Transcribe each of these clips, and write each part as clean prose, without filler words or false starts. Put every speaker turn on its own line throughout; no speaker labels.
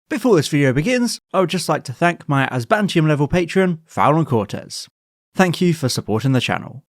Before this video begins, I would just like to thank my Asbantium level patron, Fallon Cortez. Thank you for supporting the channel.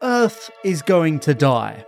Earth is going to die.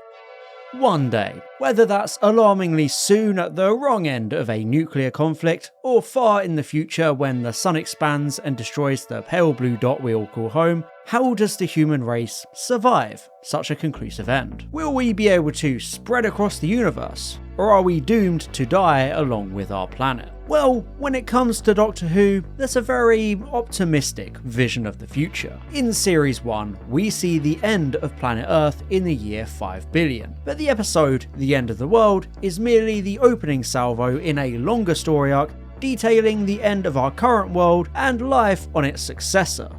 One day. Whether that's alarmingly soon at the wrong end of a nuclear conflict, or far in the future when the sun expands and destroys the pale blue dot we all call home, how does the human race survive such a conclusive end? Will we be able to spread across the universe, or are we doomed to die along with our planet? Well, when it comes to Doctor Who, there's a very optimistic vision of the future. In Series 1, we see the end of planet Earth in the year 5 billion, but the episode The End of the World is merely the opening salvo in a longer story arc detailing the end of our current world and life on its successor,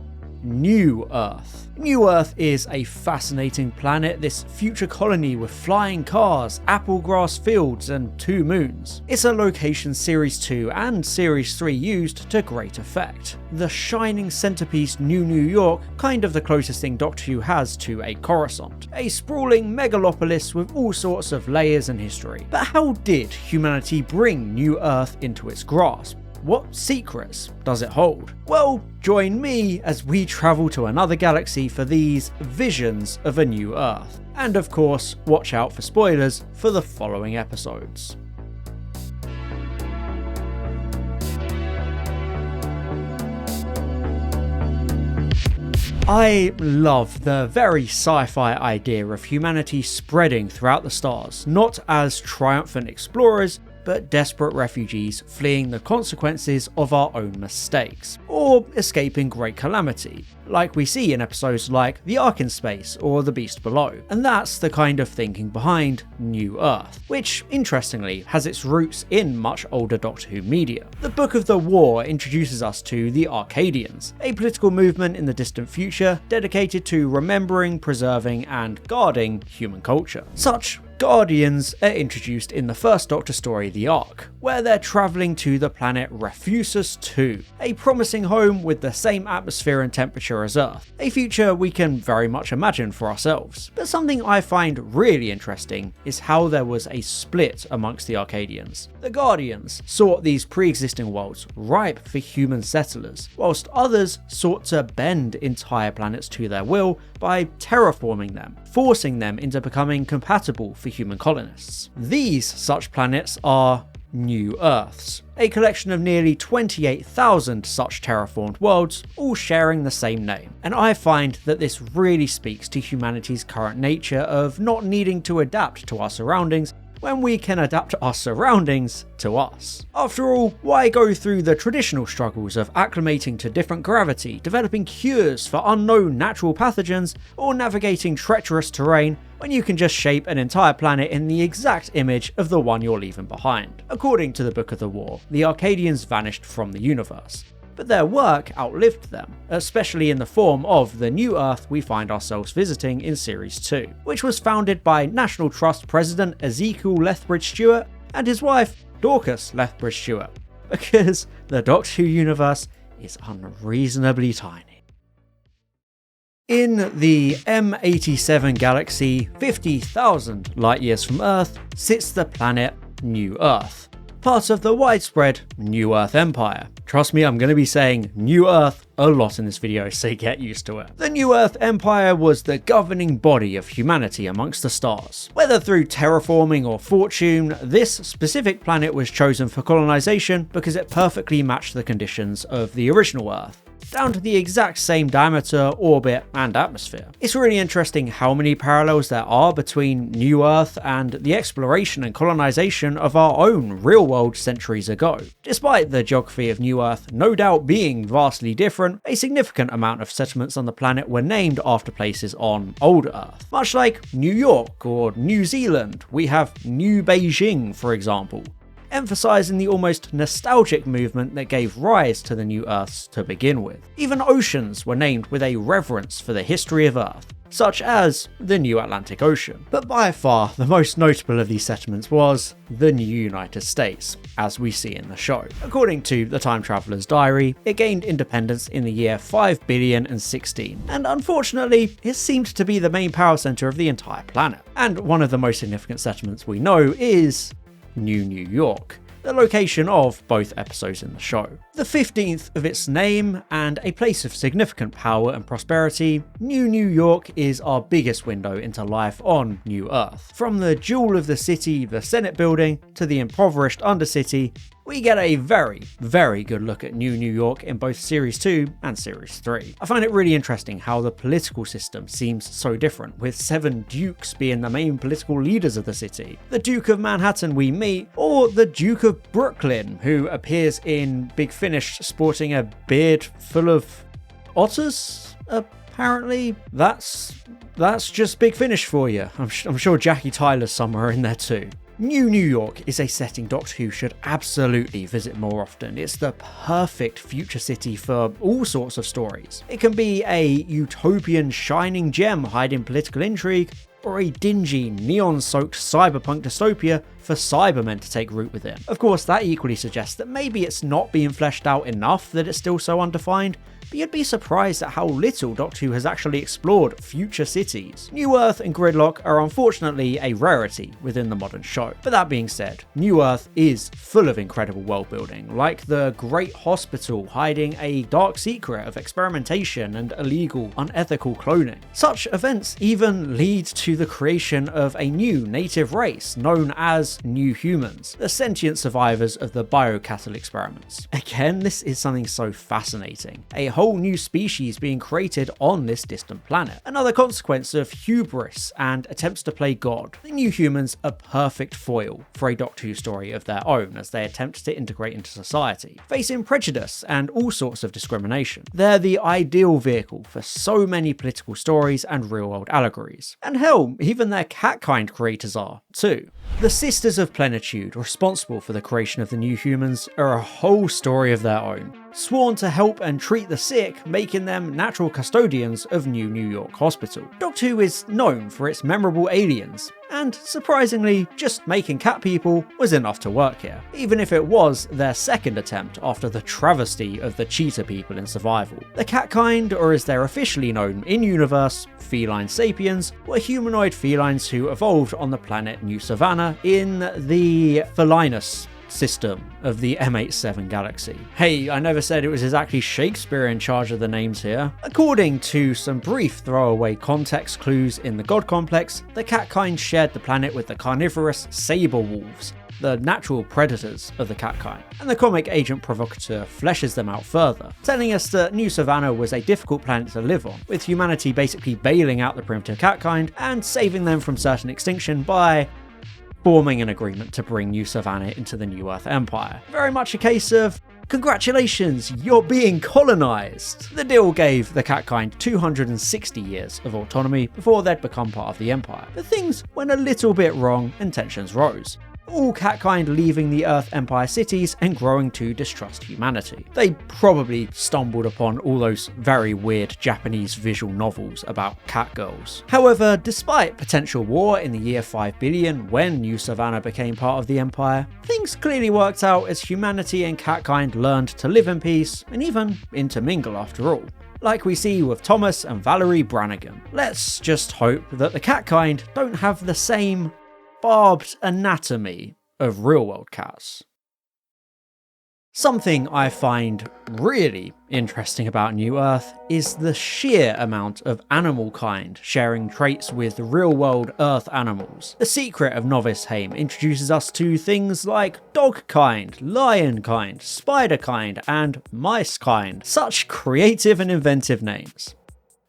New Earth. New Earth is a fascinating planet, this future colony with flying cars, apple grass fields and 2 moons. It's a location Series 2 and Series 3 used to great effect. The shining centerpiece New York, kind of the closest thing Doctor Who has to a Coruscant. A sprawling megalopolis with all sorts of layers and history. But how did humanity bring New Earth into its grasp? What secrets does it hold? Well, join me as we travel to another galaxy for these visions of a new Earth. And of course, watch out for spoilers for the following episodes. I love the very sci-fi idea of humanity spreading throughout the stars, not as triumphant explorers, but desperate refugees fleeing the consequences of our own mistakes, or escaping great calamity, like we see in episodes like The Ark in Space or The Beast Below. And that's the kind of thinking behind New Earth, which, interestingly, has its roots in much older Doctor Who media. The Book of the War introduces us to the Arcadians, a political movement in the distant future dedicated to remembering, preserving, and guarding human culture. Such Guardians are introduced in the first Doctor story, The Ark, where they're travelling to the planet Refusus 2, a promising home with the same atmosphere and temperature as Earth, a future we can very much imagine for ourselves. But something I find really interesting is how there was a split amongst the Arcadians. The Guardians sought these pre-existing worlds ripe for human settlers, whilst others sought to bend entire planets to their will by terraforming them, forcing them into becoming compatible for human colonists. These such planets are New Earths, a collection of nearly 28,000 such terraformed worlds, all sharing the same name. And I find that this really speaks to humanity's current nature of not needing to adapt to our surroundings when we can adapt our surroundings to us. After all, why go through the traditional struggles of acclimating to different gravity, developing cures for unknown natural pathogens, or navigating treacherous terrain when you can just shape an entire planet in the exact image of the one you're leaving behind? According to the Book of the War, the Arcadians vanished from the universe, but their work outlived them, especially in the form of the New Earth we find ourselves visiting in Series 2, which was founded by National Trust President Ezekiel Lethbridge-Stewart and his wife Dorcas Lethbridge-Stewart, because the Doctor Who universe is unreasonably tiny. In the M87 galaxy, 50,000 light-years from Earth, sits the planet New Earth, part of the widespread New Earth Empire. Trust me, I'm going to be saying New Earth a lot in this video, so get used to it. The New Earth Empire was the governing body of humanity amongst the stars. Whether through terraforming or fortune, this specific planet was chosen for colonization because it perfectly matched the conditions of the original Earth, down to the exact same diameter, orbit, and atmosphere. It's really interesting how many parallels there are between New Earth and the exploration and colonization of our own real world centuries ago. Despite the geography of New Earth no doubt being vastly different, a significant amount of settlements on the planet were named after places on Old Earth. Much like New York or New Zealand, we have New Beijing, for example, emphasizing the almost nostalgic movement that gave rise to the New Earths to begin with. Even oceans were named with a reverence for the history of Earth. such as the New Atlantic Ocean. But by far, the most notable of these settlements was the New United States, as we see in the show. According to the Time Traveler's Diary, it gained independence in the year 5,000,000,016, and unfortunately, it seemed to be the main power center of the entire planet. And one of the most significant settlements we know is New York, the location of both episodes in the show. The 15th of its name and a place of significant power and prosperity, New York is our biggest window into life on New Earth. From the jewel of the city, the Senate building, to the impoverished Undercity, we get a very, very good look at New York in both Series 2 and Series 3. I find it really interesting how the political system seems so different, with 7 dukes being the main political leaders of the city. The Duke of Manhattan we meet, or the Duke of Brooklyn, who appears in Big Finish sporting a beard full of otters, apparently. That's just Big Finish for you. I'm sure Jackie Tyler's somewhere in there too. New York is a setting Doctor Who should absolutely visit more often. It's the perfect future city for all sorts of stories. It can be a utopian shining gem hiding political intrigue, or a dingy, neon-soaked cyberpunk dystopia for Cybermen to take root within. Of course, that equally suggests that maybe it's not being fleshed out enough that it's still so undefined, but you'd be surprised at how little Doctor Who has actually explored future cities. New Earth and Gridlock are unfortunately a rarity within the modern show. But that being said, New Earth is full of incredible world building, like the Great Hospital hiding a dark secret of experimentation and illegal, unethical cloning. Such events even lead to the creation of a new native race known as New Humans, the sentient survivors of the biocattle experiments. Again, this is something so fascinating. A whole new species being created on this distant planet. Another consequence of hubris and attempts to play God. The New Humans are perfect foil for a Doctor Who story of their own as they attempt to integrate into society, facing prejudice and all sorts of discrimination. They're the ideal vehicle for so many political stories and real-world allegories. And hell, even their cat-kind creators are, too. The Sisters of Plenitude, responsible for the creation of the New Humans, are a whole story of their own. Sworn to help and treat the sick, making them natural custodians of New York Hospital. Doctor Who is known for its memorable aliens, and surprisingly, just making cat people was enough to work here, even if it was their second attempt after the travesty of the cheetah people in Survival. The cat kind, or as they're officially known in universe, feline sapiens, were humanoid felines who evolved on the planet New Savannah in the Felinus system of the M87 galaxy. Hey, I never said it was exactly Shakespeare in charge of the names here. According to some brief throwaway context clues in the God Complex, the cat kind shared the planet with the carnivorous saber wolves, the natural predators of the cat kind. And the comic Agent Provocateur fleshes them out further, telling us that New Savannah was a difficult planet to live on, with humanity basically bailing out the primitive cat kind and saving them from certain extinction by forming an agreement to bring New Savannah into the New Earth Empire. Very much a case of, congratulations, you're being colonized. The deal gave the cat kind 260 years of autonomy before they'd become part of the Empire. But things went a little bit wrong and tensions rose. All catkind leaving the Earth Empire cities and growing to distrust humanity. They probably stumbled upon all those very weird Japanese visual novels about cat girls. However, despite potential war in the year 5 billion when New Savannah became part of the Empire, things clearly worked out as humanity and catkind learned to live in peace and even intermingle after all. Like we see with Thomas and Valerie Brannigan. Let's just hope that the catkind don't have the same barbed anatomy of real-world cats. Something I find really interesting about New Earth is the sheer amount of animal kind sharing traits with real-world Earth animals. The Secret of Novice Haim introduces us to things like dog kind, lion kind, spider kind, and mice kind. Such creative and inventive names.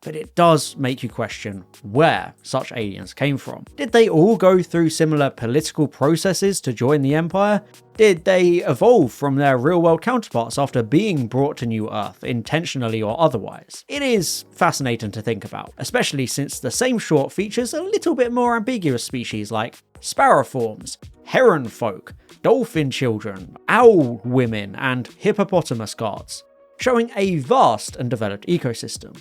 But it does make you question where such aliens came from. Did they all go through similar political processes to join the Empire? Did they evolve from their real-world counterparts after being brought to New Earth, intentionally or otherwise? It is fascinating to think about, especially since the same short features a little bit more ambiguous species like sparrowforms, heron folk, dolphin children, owl women, and hippopotamus guards, showing a vast and developed ecosystem.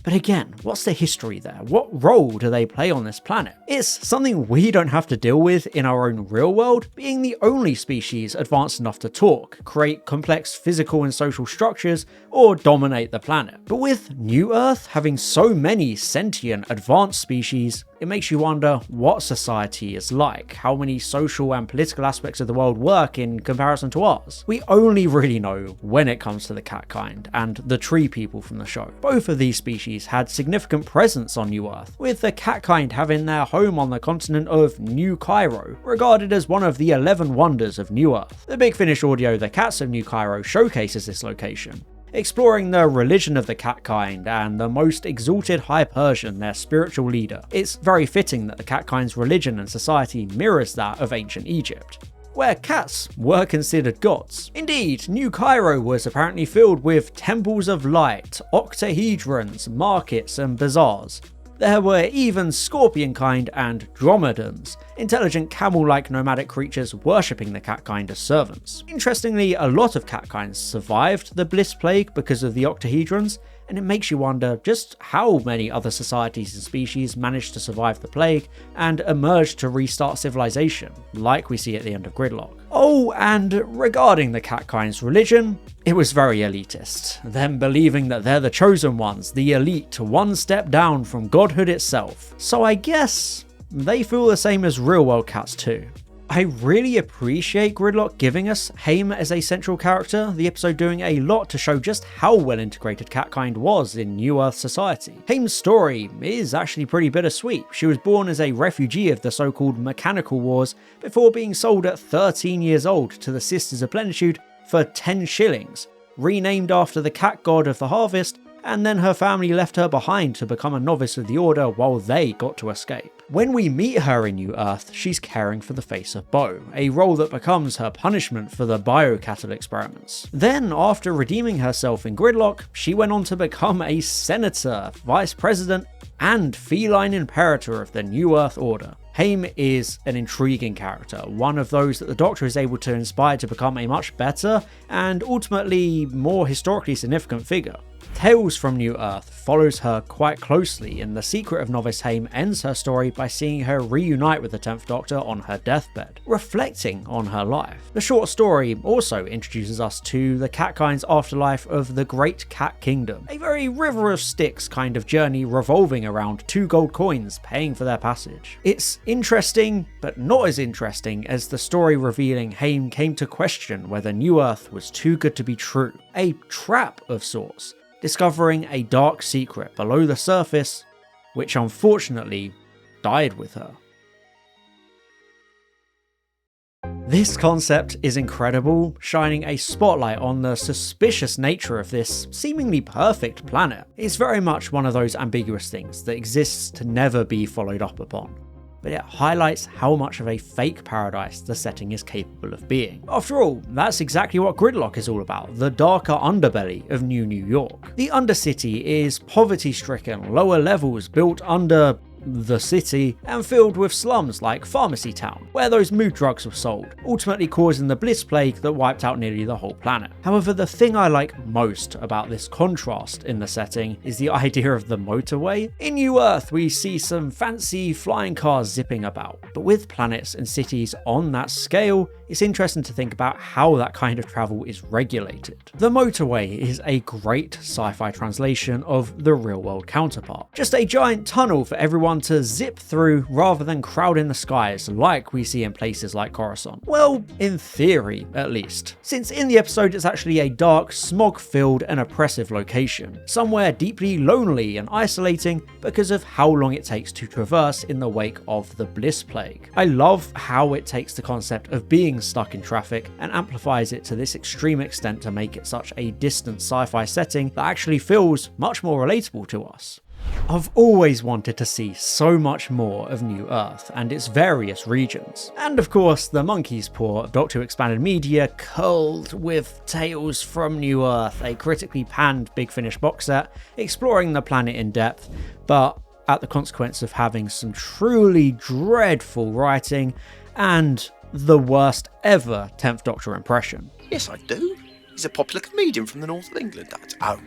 But again, what's the history there? What role do they play on this planet? It's something we don't have to deal with in our own real world, being the only species advanced enough to talk, create complex physical and social structures, or dominate the planet. But with New Earth having so many sentient advanced species, it makes you wonder what society is like, how many social and political aspects of the world work in comparison to ours. We only really know when it comes to the cat kind and the tree people from the show. Both of these species had significant presence on New Earth, with the cat kind having their home on the continent of New Cairo, regarded as one of the 11 wonders of New Earth. The Big Finish audio The Cats of New Cairo showcases this location, exploring the religion of the cat kind and the most exalted High Persian, their spiritual leader. It's very fitting that the cat kind's religion and society mirrors that of ancient Egypt, where cats were considered gods. Indeed, New Cairo was apparently filled with temples of light, octahedrons, markets, and bazaars. There were even scorpion kind and dromedons, intelligent camel-like nomadic creatures worshipping the cat kind as servants. Interestingly, a lot of cat kinds survived the Bliss Plague because of the octahedrons, and it makes you wonder just how many other societies and species managed to survive the plague and emerge to restart civilization, like we see at the end of Gridlock. Oh, and regarding the cat kind's religion, it was very elitist, them believing that they're the chosen ones, the elite, one step down from godhood itself. So I guess they feel the same as real-world cats too. I really appreciate Gridlock giving us Haim as a central character, the episode doing a lot to show just how well integrated catkind was in New Earth society. Haim's story is actually pretty bittersweet. She was born as a refugee of the so-called Mechanical Wars before being sold at 13 years old to the Sisters of Plenitude for 10 shillings, renamed after the cat god of the harvest, and then her family left her behind to become a novice of the Order while they got to escape. When we meet her in New Earth, she's caring for the face of Bo, a role that becomes her punishment for the biocattle experiments. Then, after redeeming herself in Gridlock, she went on to become a senator, vice president, and feline imperator of the New Earth Order. Haim is an intriguing character, one of those that the Doctor is able to inspire to become a much better and ultimately more historically significant figure. Tales from New Earth follows her quite closely, and The Secret of Novice Haim ends her story by seeing her reunite with the 10th Doctor on her deathbed, reflecting on her life. The short story also introduces us to the catkind's afterlife of the Great Cat Kingdom, a very River of Styx kind of journey revolving around 2 gold coins paying for their passage. It's interesting, but not as interesting as the story revealing Haim came to question whether New Earth was too good to be true, a trap of sorts, discovering a dark secret below the surface, which unfortunately died with her. This concept is incredible, shining a spotlight on the suspicious nature of this seemingly perfect planet. It's very much one of those ambiguous things that exists to never be followed up upon, but it highlights how much of a fake paradise the setting is capable of being. After all, that's exactly what Gridlock is all about, the darker underbelly of New York. The Undercity is poverty-stricken, lower levels built under the city and filled with slums like Pharmacy Town, where those mood drugs were sold, ultimately causing the Bliss Plague that wiped out nearly the whole planet. However, the thing I like most about this contrast in the setting is the idea of the motorway. In New Earth, we see some fancy flying cars zipping about, but with planets and cities on that scale, it's interesting to think about how that kind of travel is regulated. The motorway is a great sci-fi translation of the real-world counterpart. Just a giant tunnel for everyone to zip through rather than crowd in the skies like we see in places like Coruscant. Well, in theory, at least. Since in the episode it's actually a dark, smog-filled and oppressive location, somewhere deeply lonely and isolating because of how long it takes to traverse in the wake of the Bliss Plague. I love how it takes the concept of being stuck in traffic and amplifies it to this extreme extent to make it such a distant sci-fi setting that actually feels much more relatable to us. I've always wanted to see so much more of New Earth and its various regions. And of course, the Monkey's Paw of Doctor Who Expanded Media curled with Tales from New Earth, a critically panned Big Finish box set, exploring the planet in depth, but at the consequence of having some truly dreadful writing and the worst ever 10th Doctor impression.
Yes, I do. He's a popular comedian from the north of England.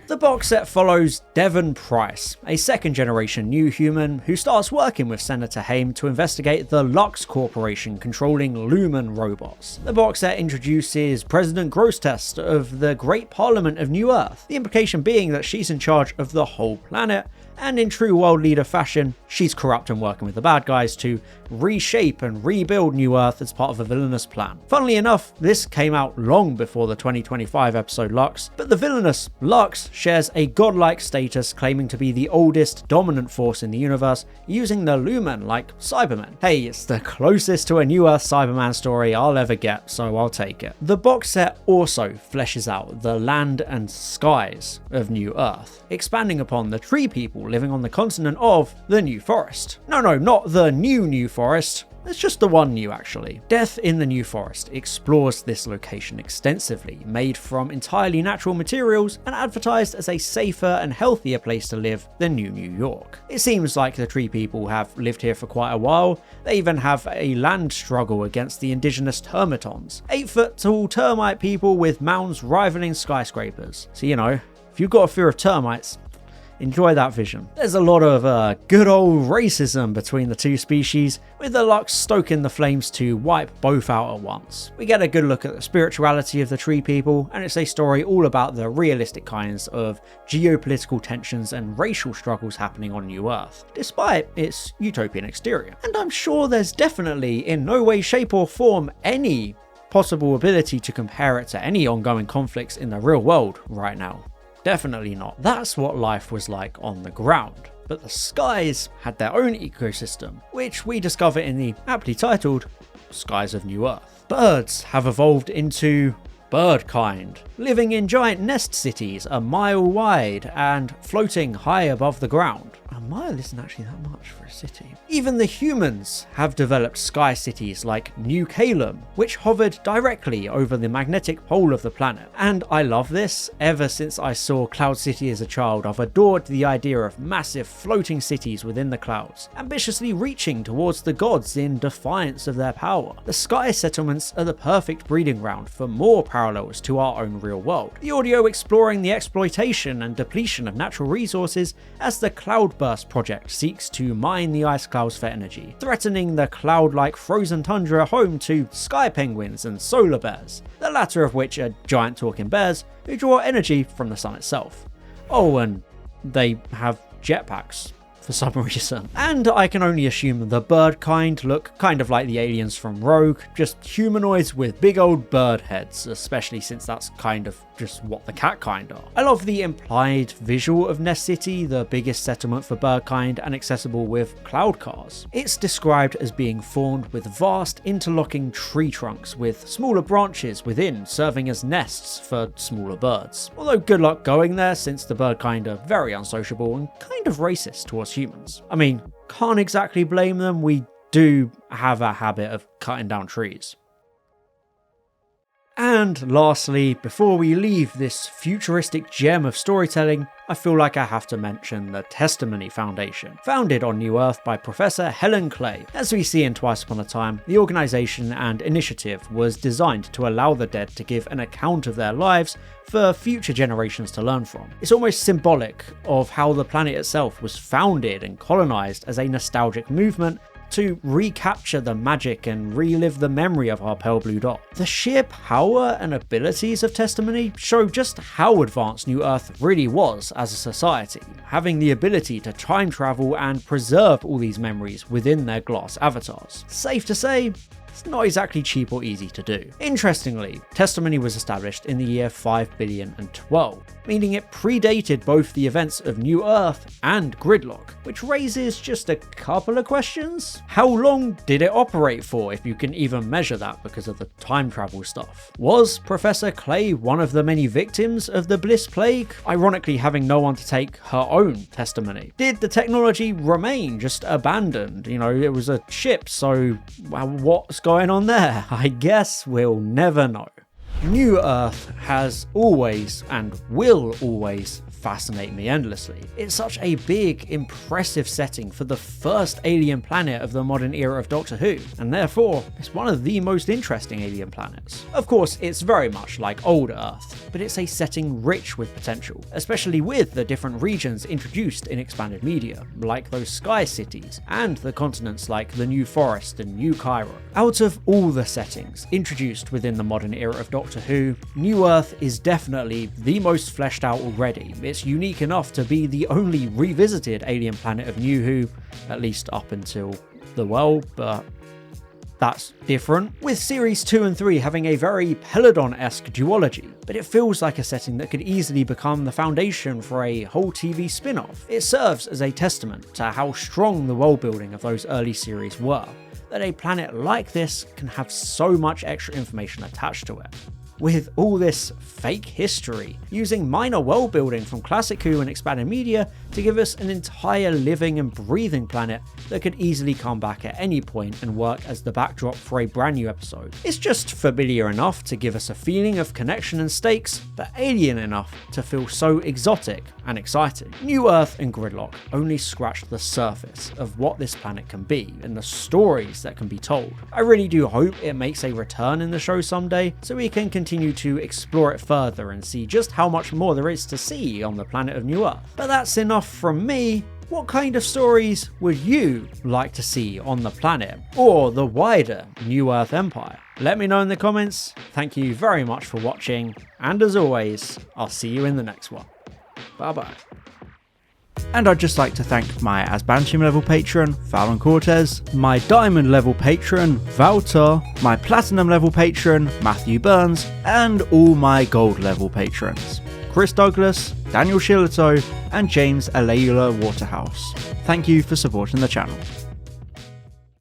The box set follows Devon Price, a second-generation new human who starts working with Senator Haim to investigate the Lux Corporation controlling Lumen robots. The box set introduces President Grosstest of the Great Parliament of New Earth, the implication being that she's in charge of the whole planet, and in true world leader fashion, she's corrupt and working with the bad guys to reshape and rebuild New Earth as part of a villainous plan. Funnily enough, this came out long before the 2025 episode Lux, but the villainous Lux shares a godlike status, claiming to be the oldest dominant force in the universe, using the Lumen like Cybermen. Hey, it's the closest to a New Earth Cyberman story I'll ever get, so I'll take it. The box set also fleshes out the land and skies of New Earth, expanding upon the tree people living on the continent of the New Forest. No, not the New Forest. It's just the one new, actually. Death in the New Forest explores this location extensively, made from entirely natural materials and advertised as a safer and healthier place to live than New York. It seems like the tree people have lived here for quite a while. They even have a land struggle against the indigenous termitons, 8-foot tall termite people with mounds rivaling skyscrapers. So, you know, if you've got a fear of termites, enjoy that vision. There's a lot of good old racism between the two species, with the Lux stoking the flames to wipe both out at once. We get a good look at the spirituality of the tree people, and it's a story all about the realistic kinds of geopolitical tensions and racial struggles happening on New Earth, despite its utopian exterior. And I'm sure there's definitely, in no way, shape or form, any possible ability to compare it to any ongoing conflicts in the real world right now. Definitely not. That's what life was like on the ground. But the skies had their own ecosystem, which we discover in the aptly titled Skies of New Earth. Birds have evolved into bird kind, living in giant nest cities a mile wide and floating high above the ground. A mile isn't actually that much for a city. Even the humans have developed sky cities like New Calum, which hovered directly over the magnetic pole of the planet. And I love this. Ever since I saw Cloud City as a child, I've adored the idea of massive floating cities within the clouds, ambitiously reaching towards the gods in defiance of their power. The sky settlements are the perfect breeding ground for more parallels to our own real world. The audio exploring the exploitation and depletion of natural resources as the Cloudburst project seeks to mine the ice clouds for energy, threatening the cloud-like frozen tundra home to sky penguins and solar bears, the latter of which are giant talking bears who draw energy from the sun itself. Oh, and they have jetpacks for some reason. And I can only assume the bird kind look kind of like the aliens from Rogue, just humanoids with big old bird heads, especially since that's kind of just what the cat kind are. I love the implied visual of Nest City, the biggest settlement for bird kind and accessible with cloud cars. It's described as being formed with vast interlocking tree trunks with smaller branches within serving as nests for smaller birds. Although good luck going there, since the bird kind are very unsociable and kind of racist towards humans. I mean, can't exactly blame them. We do have a habit of cutting down trees. And lastly, before we leave this futuristic gem of storytelling, I feel like I have to mention the Testimony Foundation, founded on New Earth by Professor Helen Clay. As we see in Twice Upon a Time, the organisation and initiative was designed to allow the dead to give an account of their lives for future generations to learn from. It's almost symbolic of how the planet itself was founded and colonised as a nostalgic movement to recapture the magic and relive the memory of our pale blue dot. The sheer power and abilities of Testimony show just how advanced New Earth really was as a society, having the ability to time travel and preserve all these memories within their glass avatars. Safe to say, it's not exactly cheap or easy to do. Interestingly, Testimony was established in the year 5,000,000,012, meaning it predated both the events of New Earth and Gridlock, which raises just a couple of questions. How long did it operate for, if you can even measure that because of the time travel stuff? Was Professor Clay one of the many victims of the Bliss Plague, ironically having no one to take her own testimony? Did the technology remain just abandoned? You know, it was a ship, so what's going on there? I guess we'll never know. New Earth has always and will always fascinate me endlessly. It's such a big, impressive setting for the first alien planet of the modern era of Doctor Who, and therefore, it's one of the most interesting alien planets. Of course, it's very much like old Earth, but it's a setting rich with potential, especially with the different regions introduced in expanded media, like those sky cities, and the continents like the New Forest and New Cairo. Out of all the settings introduced within the modern era of Doctor Who, New Earth is definitely the most fleshed out already. It's unique enough to be the only revisited alien planet of New Who, at least up until the world, but that's different, with series 2 and 3 having a very Peladon-esque duology, but it feels like a setting that could easily become the foundation for a whole TV spin-off. It serves as a testament to how strong the world building of those early series were, that a planet like this can have so much extra information attached to it. With all this fake history, using minor world building from classic Who and expanded media to give us an entire living and breathing planet that could easily come back at any point and work as the backdrop for a brand new episode. It's just familiar enough to give us a feeling of connection and stakes, but alien enough to feel so exotic and exciting. New Earth and Gridlock only scratched the surface of what this planet can be and the stories that can be told. I really do hope it makes a return in the show someday, so we can continue to explore it further and see just how much more there is to see on the planet of New Earth. But that's enough from me. What kind of stories would you like to see on the planet or the wider New Earth Empire? Let me know in the comments. Thank you very much for watching, and as always, I'll see you in the next one. Bye bye. And I'd just like to thank my Asbantium level patron, Fallon Cortez, my Diamond level patron, Valtar, my Platinum level patron, Matthew Burns, and all my Gold level patrons, Chris Douglas, Daniel Shillito, and James Aleula Waterhouse. Thank you for supporting the channel.